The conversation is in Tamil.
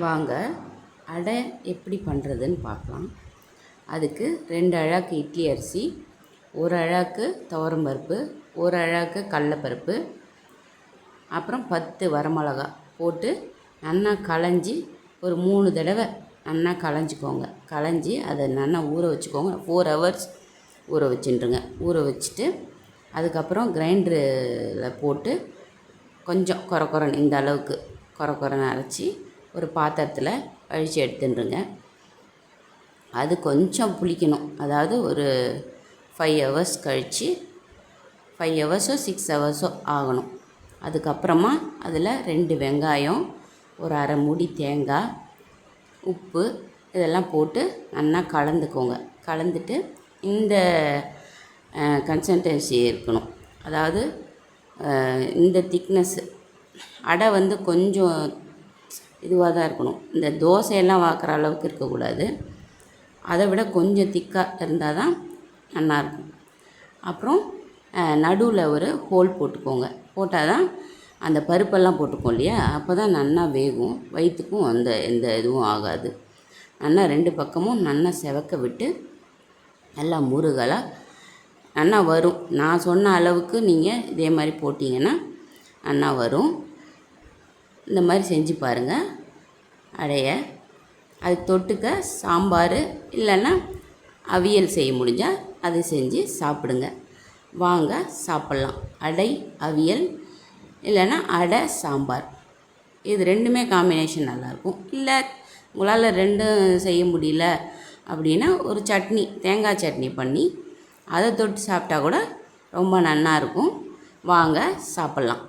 வாங்க அடை எப்படி பண்ணுறதுன்னு பார்க்கலாம். அதுக்கு 2 அழாக்கு இட்லி அரிசி, 1 அழாக்கு துவரம்பருப்பு, 1 அழாக்கு கடலப்பருப்பு, அப்புறம் 10 வரமிளகா போட்டு நல்லா களைஞ்சி ஒரு 3 தடவை நல்லா களைஞ்சிக்கோங்க. களைஞ்சி அதை நல்லா ஊற வச்சுக்கோங்க. 4 ஹவர்ஸ் ஊற வச்சுட்டுருங்க. ஊற வச்சுட்டு அதுக்கப்புறம் கிரைண்டரில் போட்டு கொஞ்சம் கொரன்னு இந்த அளவுக்கு கொரன்னு அரைச்சி ஒரு பாத்திரத்தில் அழித்து எடுத்துட்டுருங்க. அது கொஞ்சம் புளிக்கணும். அதாவது ஒரு 5 ஹவர்ஸ் கழித்து 5 ஹவர்ஸோ 6 ஹவர்ஸோ ஆகணும். அதுக்கப்புறமா அதில் 2 வெங்காயம், ஒரு அரை மூடி தேங்காய், உப்பு இதெல்லாம் போட்டு நல்லா கலந்துக்கோங்க. கலந்துட்டு இந்த கன்சிஸ்டன்சி இருக்கணும். அதாவது இந்த திக்னஸ்ஸு அடை கொஞ்சம் இதுவாக தான் இருக்கணும். இந்த தோசையெல்லாம் வாக்குற அளவுக்கு இருக்கக்கூடாது. அதை விட கொஞ்சம் திக்காக இருந்தால் தான் நல்லாயிருக்கும். அப்புறம் நடுவில் ஒரு ஹோல் போட்டுக்கோங்க. போட்டால் தான் அந்த பருப்பெல்லாம் போட்டுக்கோம் இல்லையா, அப்போ தான் நல்லா வேகும். வயிற்றுக்கும் எந்த இதுவும் ஆகாது. நல்லா 2 பக்கமும் நல்லா செவக்க விட்டு நல்லா முருகலாக நல்லா வரும். நான் சொன்ன அளவுக்கு நீங்கள் இதே மாதிரி போட்டிங்கன்னா நல்லா வரும். இந்த மாதிரி செஞ்சு பாருங்கள் அடைய. அது தொட்டுக்க சாம்பார் இல்லைன்னா அவியல் செய்ய முடிஞ்சால் அதை செஞ்சு சாப்பிடுங்க. வாங்க சாப்பிட்லாம். அடை அவியல் இல்லைன்னா அடை சாம்பார், இது 2மே காம்பினேஷன் நல்லாயிருக்கும். இல்லை உங்களால் 2ம் செய்ய முடியல அப்படின்னா ஒரு சட்னி, தேங்காய் சட்னி பண்ணி அதை தொட்டு சாப்பிட்டா கூட ரொம்ப நல்லாயிருக்கும். வாங்க சாப்பிட்லாம்.